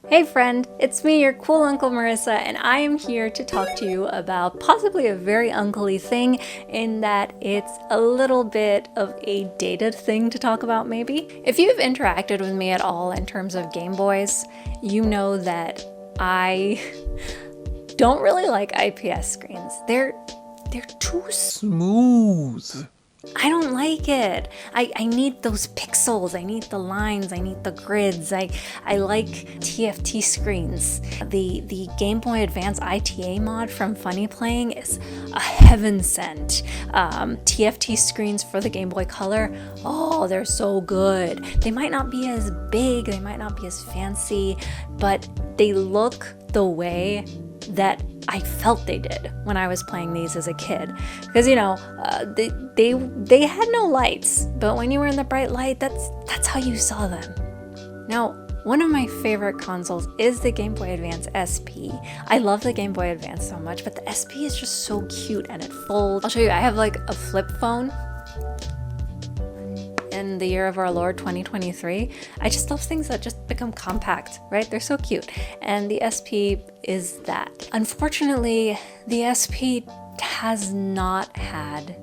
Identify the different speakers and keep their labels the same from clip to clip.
Speaker 1: Hey friend, it's me, your cool Uncle Marissa, and I am here to talk to you about possibly a very uncly thing in that it's a little bit of a dated thing to talk about maybe. If you've interacted with me at all in terms of Game Boys, you know that I don't really like IPS screens. They're too smooth. I don't like it. I need those pixels. I need the lines. I need the grids. I like TFT screens. The Gameboy Advance ITA mod from FunnyPlaying is a heaven sent. TFT screens for the Game Boy Color, oh, they're so good. They might not be as big, they might not be as fancy, but they look the way that I felt they did when I was playing these as a kid. Because, you know, they had no lights, but when you were in the bright light, that's how you saw them. Now, one of my favorite consoles is the Game Boy Advance SP. I love the Game Boy Advance so much, but the SP is just so cute and it folds. I'll show you, I have like a flip phone in the year of our Lord 2023. I just love things that just become compact, right? They're so cute. And the SP is that. Unfortunately, the SP has not had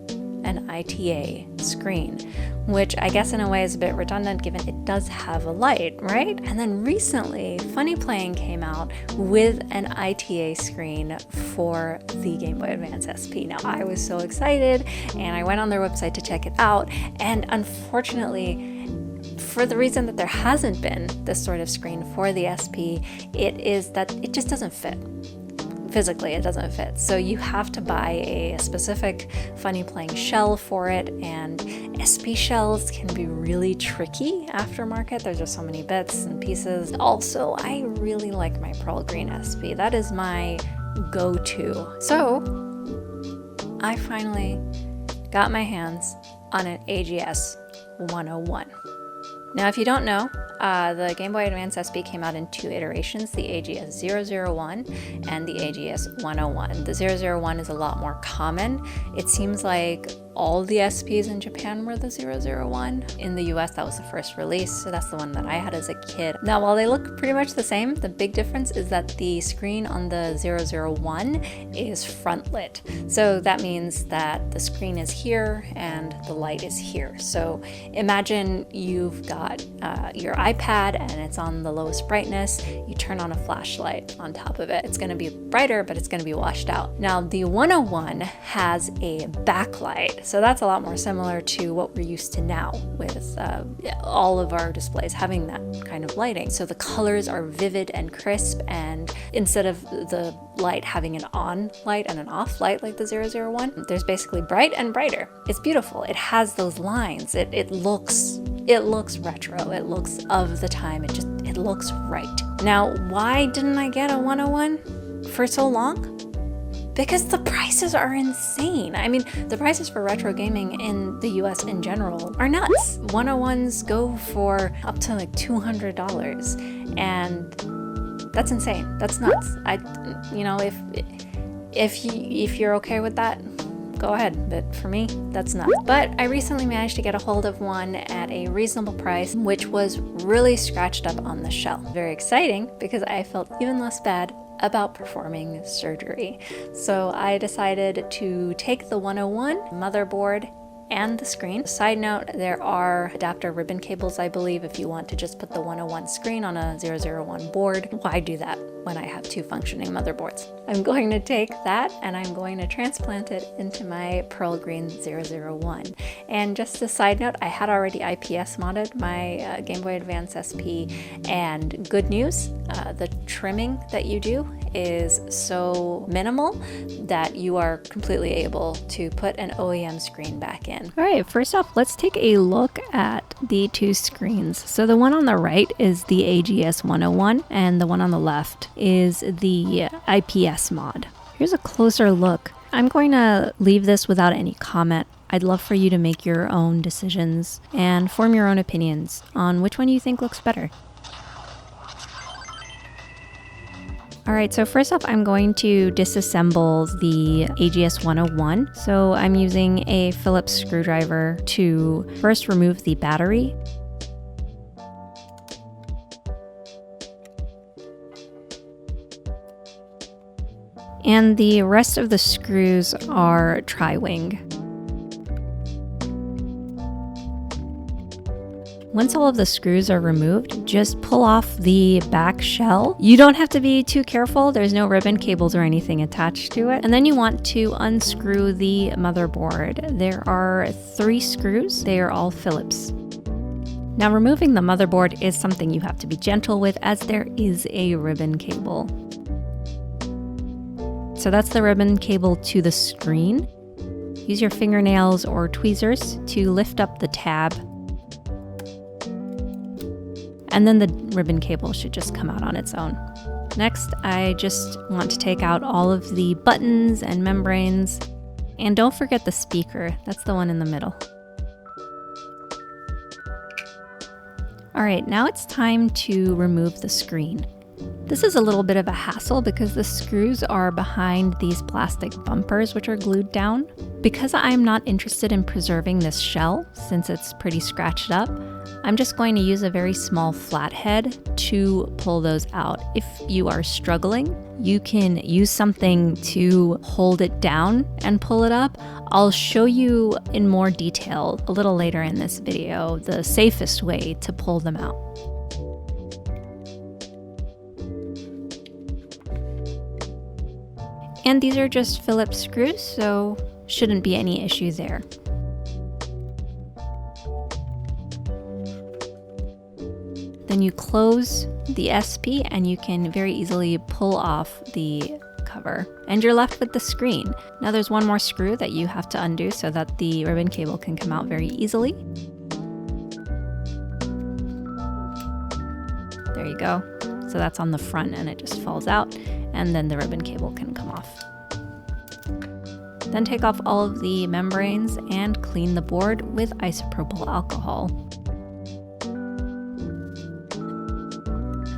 Speaker 1: an ITA screen, which I guess in a way is a bit redundant given it does have a light, right? And then recently, FunnyPlaying came out with an ITA screen for the Game Boy Advance SP. Now, I was so excited and I went on their website to check it out, and unfortunately, for the reason that there hasn't been this sort of screen for the SP, it is that it just doesn't fit. Physically, it doesn't fit. So you have to buy a specific FunnyPlaying shell for it, and SP shells can be really tricky aftermarket. There's just so many bits and pieces. Also, I really like my pearl green SP. That is my go-to. So I finally got my hands on an AGS-101. Now, if you don't know, the Game Boy Advance SP came out in two iterations, the AGS-001 and the AGS-101. The 001 is a lot more common. It seems like all the SPs in Japan were the 001. In the US, that was the first release, so that's the one that I had as a kid. Now, while they look pretty much the same, the big difference is that the screen on the 001 is front lit. So that means that the screen is here and the light is here. So imagine you've got your iPad and it's on the lowest brightness. You turn on a flashlight on top of it. It's going to be brighter, but it's going to be washed out. Now, the 101 has a backlight. So that's a lot more similar to what we're used to now with all of our displays having that kind of lighting. So the colors are vivid and crisp, and instead of the light having an on light and an off light like the 001, there's basically bright and brighter. It's beautiful. It has those lines. It looks retro. It looks of the time. It looks right. Now, why didn't I get a 101 for so long? Because the prices are insane. I mean, the prices for retro gaming in the US in general are nuts. 101s go for up to like $200, and that's insane. That's nuts. If you're okay with that, go ahead, but for me, that's nuts. But I recently managed to get a hold of one at a reasonable price, which was really scratched up on the shell. Very exciting because I felt even less bad about performing surgery. So I decided to take the 101 motherboard and the screen. Side note, there are adapter ribbon cables, I believe, if you want to just put the 101 screen on a 001 board. Why do that when I have two functioning motherboards? I'm going to take that and I'm going to transplant it into my pearl green 001. And just a side note, I had already IPS modded my Game Boy Advance SP, and good news, the trimming that you do is so minimal that you are completely able to put an OEM screen back in.
Speaker 2: All right, first off, let's take a look at the two screens. So the one on the right is the AGS-101 and the one on the left is the IPS mod. Here's a closer look. I'm going to leave this without any comment. I'd love for you to make your own decisions and form your own opinions on which one you think looks better. All right, so first off, I'm going to disassemble the AGS-101. So I'm using a Phillips screwdriver to first remove the battery. And the rest of the screws are tri-wing. Once all of the screws are removed, just pull off the back shell. You don't have to be too careful. There's no ribbon cables or anything attached to it. And then you want to unscrew the motherboard. There are 3 screws. They are all Phillips. Now, removing the motherboard is something you have to be gentle with, as there is a ribbon cable. So that's the ribbon cable to the screen. Use your fingernails or tweezers to lift up the tab. And then the ribbon cable should just come out on its own. Next, I just want to take out all of the buttons and membranes. And don't forget the speaker. That's the one in the middle. All right, now it's time to remove the screen. This is a little bit of a hassle because the screws are behind these plastic bumpers which are glued down. Because I'm not interested in preserving this shell, since it's pretty scratched up, I'm just going to use a very small flathead to pull those out. If you are struggling, you can use something to hold it down and pull it up. I'll show you in more detail a little later in this video the safest way to pull them out. And these are just Phillips screws, so shouldn't be any issue there. Then you close the SP and you can very easily pull off the cover. And you're left with the screen. Now there's one more screw that you have to undo so that the ribbon cable can come out very easily. There you go. So that's on the front and it just falls out, and then the ribbon cable can come off. Then take off all of the membranes and clean the board with isopropyl alcohol.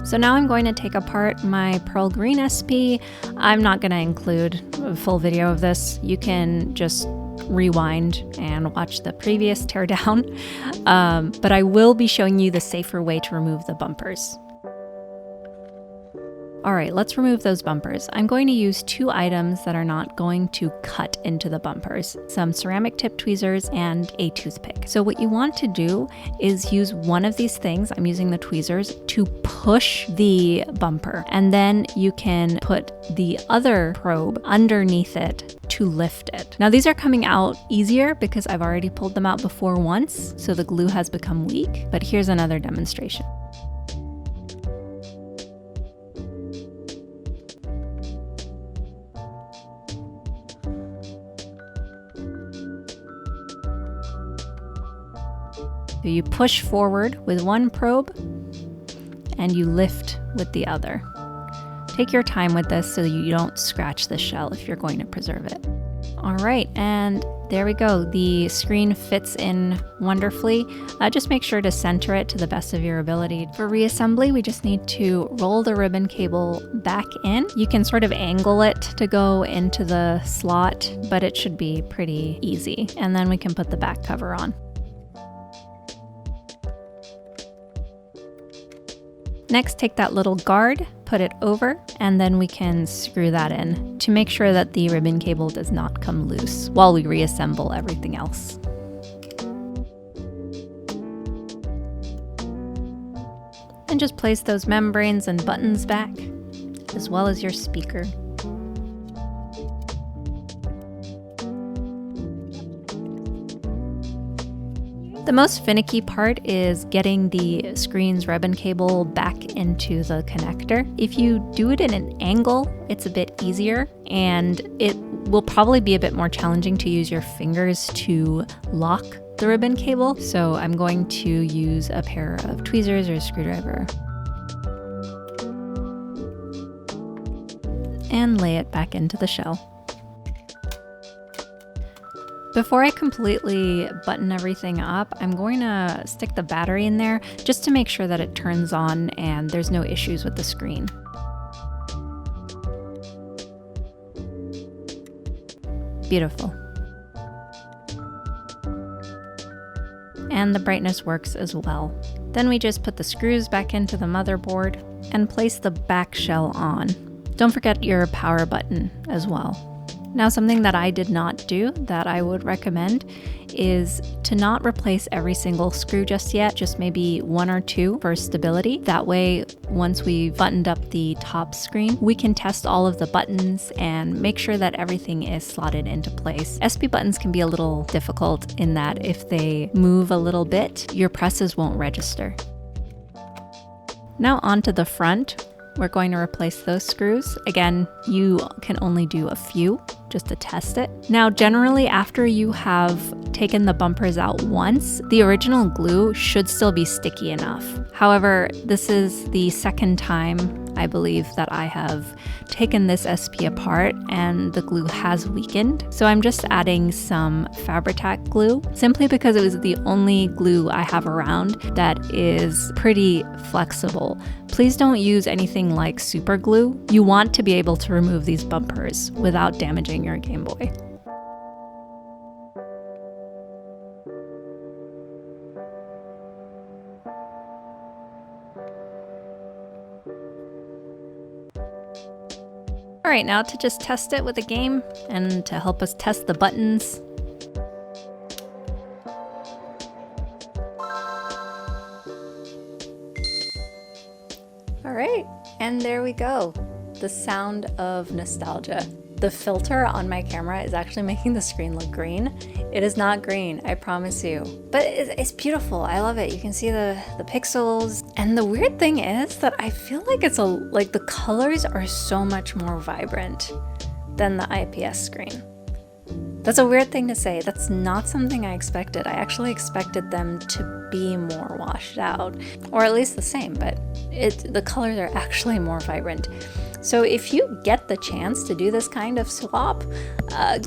Speaker 2: So now I'm going to take apart my pearl green SP. I'm not going to include a full video of this. You can just rewind and watch the previous teardown, but I will be showing you the safer way to remove the bumpers. All right, let's remove those bumpers. I'm going to use 2 items that are not going to cut into the bumpers, some ceramic tip tweezers and a toothpick. So what you want to do is use one of these things, I'm using the tweezers, to push the bumper, and then you can put the other probe underneath it to lift it. Now these are coming out easier because I've already pulled them out before once, so the glue has become weak, but here's another demonstration. So you push forward with one probe and you lift with the other. Take your time with this so you don't scratch the shell if you're going to preserve it. All right, and there we go. The screen fits in wonderfully. Just make sure to center it to the best of your ability. For reassembly, we just need to roll the ribbon cable back in. You can sort of angle it to go into the slot, but it should be pretty easy. And then we can put the back cover on. Next, take that little guard, put it over, and then we can screw that in to make sure that the ribbon cable does not come loose while we reassemble everything else. And just place those membranes and buttons back, as well as your speaker. The most finicky part is getting the screen's ribbon cable back into the connector. If you do it in an angle, it's a bit easier, and it will probably be a bit more challenging to use your fingers to lock the ribbon cable. So I'm going to use a pair of tweezers or a screwdriver and lay it back into the shell. Before I completely button everything up, I'm going to stick the battery in there just to make sure that it turns on and there's no issues with the screen. Beautiful. And the brightness works as well. Then we just put the screws back into the motherboard and place the back shell on. Don't forget your power button as well. Now, something that I did not do that I would recommend is to not replace every single screw just yet, just maybe 1 or 2 for stability. That way, once we've buttoned up the top screen, we can test all of the buttons and make sure that everything is slotted into place. SP buttons can be a little difficult in that if they move a little bit, your presses won't register. Now onto the front. We're going to replace those screws. Again, you can only do a few just to test it. Now, generally after you have taken the bumpers out once, the original glue should still be sticky enough. However, this is the second time, I believe, that I have taken this SP apart and the glue has weakened. So I'm just adding some Fabri-Tac glue simply because it was the only glue I have around that is pretty flexible. Please don't use anything like super glue. You want to be able to remove these bumpers without damaging your Game Boy. All right, now to just test it with a game and to help us test the buttons.
Speaker 1: All right, and there we go. The sound of nostalgia. The filter on my camera is actually making the screen look green. It is not green, I promise you. But it's beautiful, I love it. You can see the pixels. And the weird thing is that I feel like like the colors are so much more vibrant than the IPS screen. That's a weird thing to say. That's not something I expected. I actually expected them to be more washed out, or at least the same, but the colors are actually more vibrant. So if you get the chance to do this kind of swap,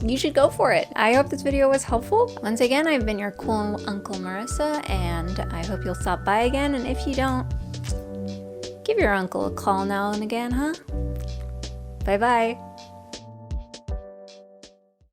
Speaker 1: you should go for it. I hope this video was helpful. Once again, I've been your cool Uncle Marissa, and I hope you'll stop by again. And if you don't, give your uncle a call now and again, huh? Bye-bye.